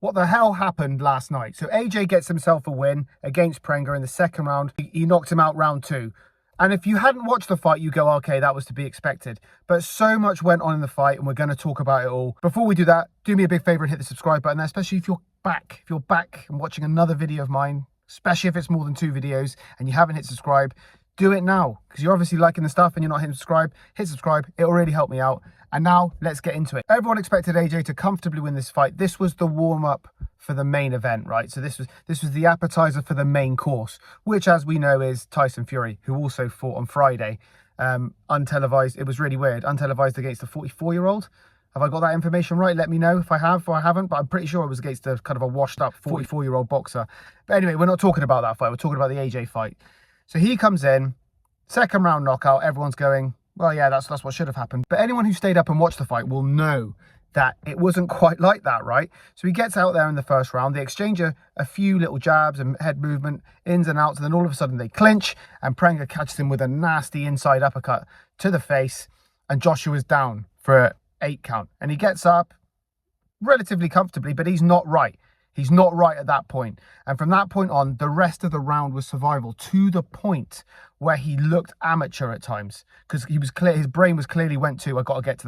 What the hell happened last night? So AJ gets himself a win against Prenga in the second round. He knocked him out round 2. And if you hadn't watched the fight, you go, okay, that was to be expected. But so much went on in the fight, and we're going to talk about it all. Before we do that, do me a big favor and hit the subscribe button there, especially if you're back. If you're back and watching another video of mine, especially if it's more than 2 videos and you haven't hit subscribe, do it now, because you're obviously liking the stuff and you're not hitting subscribe. Hit subscribe. It'll really help me out. And now let's get into it. Everyone expected AJ to comfortably win this fight. This was the warm-up for the main event, right? So this was the appetizer for the main course, which, as we know, is Tyson Fury, who also fought on Friday, untelevised. It was really weird, untelevised against a 44-year-old. Have I got that information right? Let me know if I have or I haven't, but I'm pretty sure it was against a kind of a washed-up 44-year-old boxer. But anyway, we're not talking about that fight. We're talking about the AJ fight. So he comes in, second round knockout. Everyone's going, well, yeah, that's what should have happened. But anyone who stayed up and watched the fight will know that it wasn't quite like that, right? So he gets out there in the first round. They exchange a few little jabs and head movement, ins and outs, and then all of a sudden they clinch, and Prenga catches him with a nasty inside uppercut to the face, and Joshua's down for an 8 count. And he gets up relatively comfortably, but he's not right. He's not right at that point. And from that point on, the rest of the round was survival, to the point where he looked amateur at times, because he was clear, his brain was clearly went to, I got to get to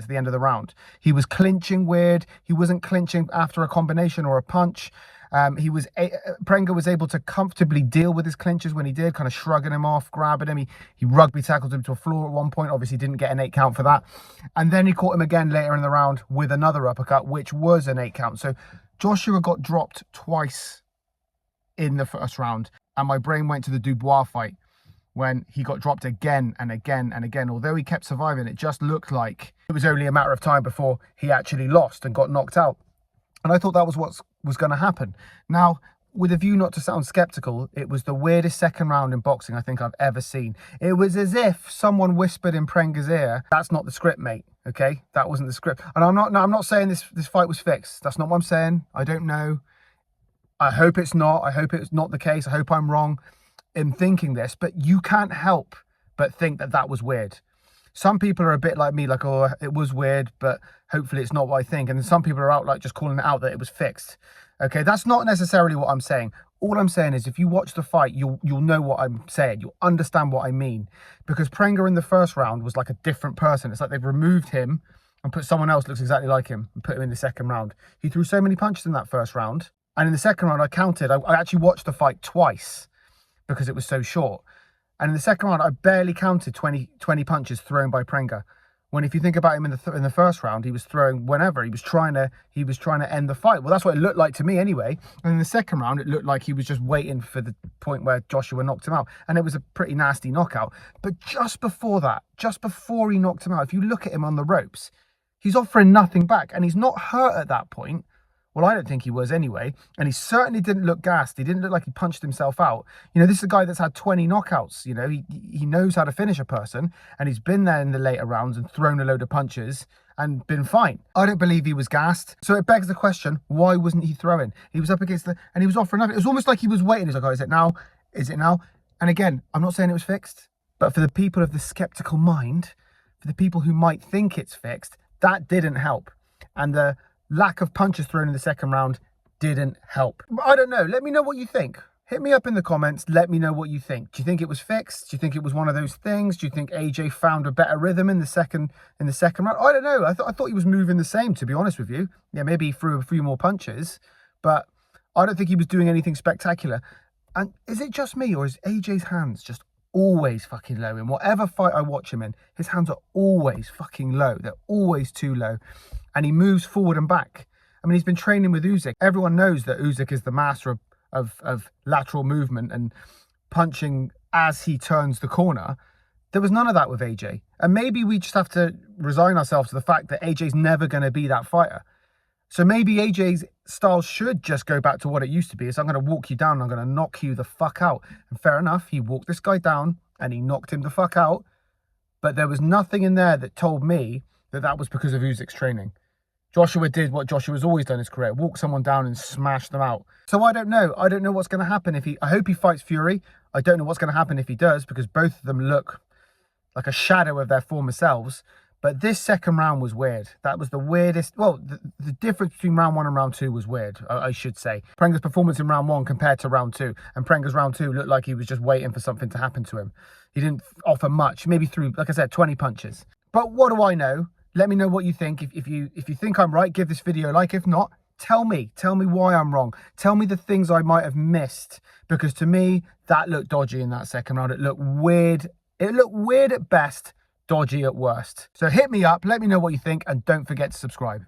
the end of the round. He was clinching weird. He wasn't clinching after a combination or a punch. Prenga was able to comfortably deal with his clinches when he did, kind of shrugging him off, grabbing him. He rugby tackled him to a floor at one point. Obviously didn't get an 8 count for that. And then he caught him again later in the round with another uppercut, which was an 8 count. So Joshua got dropped twice in the first round, and my brain went to the Dubois fight when he got dropped again and again and again. Although he kept surviving, it just looked like it was only a matter of time before he actually lost and got knocked out. And I thought that was what was going to happen. Now, with a view not to sound skeptical, it was the weirdest second round in boxing I think I've ever seen. It was as if someone whispered in Prenga's ear, "That's not the script, mate. Okay, that wasn't the script." And I'm not saying this fight was fixed. That's not what I'm saying. I don't know. I hope it's not. I hope it's not the case. I hope I'm wrong in thinking this, but you can't help but think that that was weird. Some people are a bit like me, like, oh, it was weird, but hopefully it's not what I think. And some people are out like just calling it out that it was fixed. Okay, that's not necessarily what I'm saying. All I'm saying is if you watch the fight, you'll know what I'm saying. You'll understand what I mean. Because Prenga in the first round was like a different person. It's like they've removed him and put someone else that looks exactly like him and put him in the second round. He threw so many punches in that first round. And in the second round, I counted. I actually watched the fight twice because it was so short. And in the second round, I barely counted 20 punches thrown by Prenga. When if you think about him in the first round, he was throwing whenever. He was trying to end the fight. Well, that's what it looked like to me anyway. And in the second round, it looked like he was just waiting for the point where Joshua knocked him out. And it was a pretty nasty knockout. But just before that, just before he knocked him out, if you look at him on the ropes, he's offering nothing back. And he's not hurt at that point. Well, I don't think he was anyway. And he certainly didn't look gassed. He didn't look like he punched himself out. You know, this is a guy that's had 20 knockouts. You know, he knows how to finish a person. And he's been there in the later rounds and thrown a load of punches and been fine. I don't believe he was gassed. So it begs the question, why wasn't he throwing? He was up against and he was offering nothing. It was almost like he was waiting. He's like, oh, is it now? Is it now? And again, I'm not saying it was fixed. But for the people of the skeptical mind, for the people who might think it's fixed, that didn't help. And the lack of punches thrown in the second round didn't help. I don't know. Let me know what you think. Hit me up in the comments. Let me know what you think. Do you think it was fixed? Do you think it was one of those things? Do you think AJ found a better rhythm in the second round? I don't know. I thought he was moving the same, to be honest with you. Yeah, maybe he threw a few more punches, but I don't think he was doing anything spectacular. And is it just me, or is AJ's hands just always fucking low? In whatever fight I watch him in, his hands are always fucking low. They're always too low. And he moves forward and back. I mean, he's been training with Usyk. Everyone knows that Usyk is the master of lateral movement and punching as he turns the corner. There was none of that with AJ. And maybe we just have to resign ourselves to the fact that AJ's never going to be that fighter. So maybe AJ's style should just go back to what it used to be. Is I'm going to walk you down and I'm going to knock you the fuck out. And fair enough, he walked this guy down and he knocked him the fuck out. But there was nothing in there that told me that that was because of Usyk's training. Joshua did what Joshua's always done in his career, walk someone down and smash them out. So I don't know. I don't know what's going to happen if I hope he fights Fury. I don't know what's going to happen if he does, because both of them look like a shadow of their former selves. But this second round was weird. That was the weirdest. Well, the difference between round 1 and round 2 was weird, I should say. Prenga's performance in round 1 compared to round 2. And Prenga's round 2 looked like he was just waiting for something to happen to him. He didn't offer much, maybe threw, like I said, 20 punches. But what do I know? Let me know what you think. If you think I'm right, give this video a like. If not, tell me why I'm wrong. Tell me the things I might have missed, because to me, that looked dodgy in that second round. It looked weird. It looked weird at best, dodgy at worst. So hit me up, let me know what you think, and don't forget to subscribe.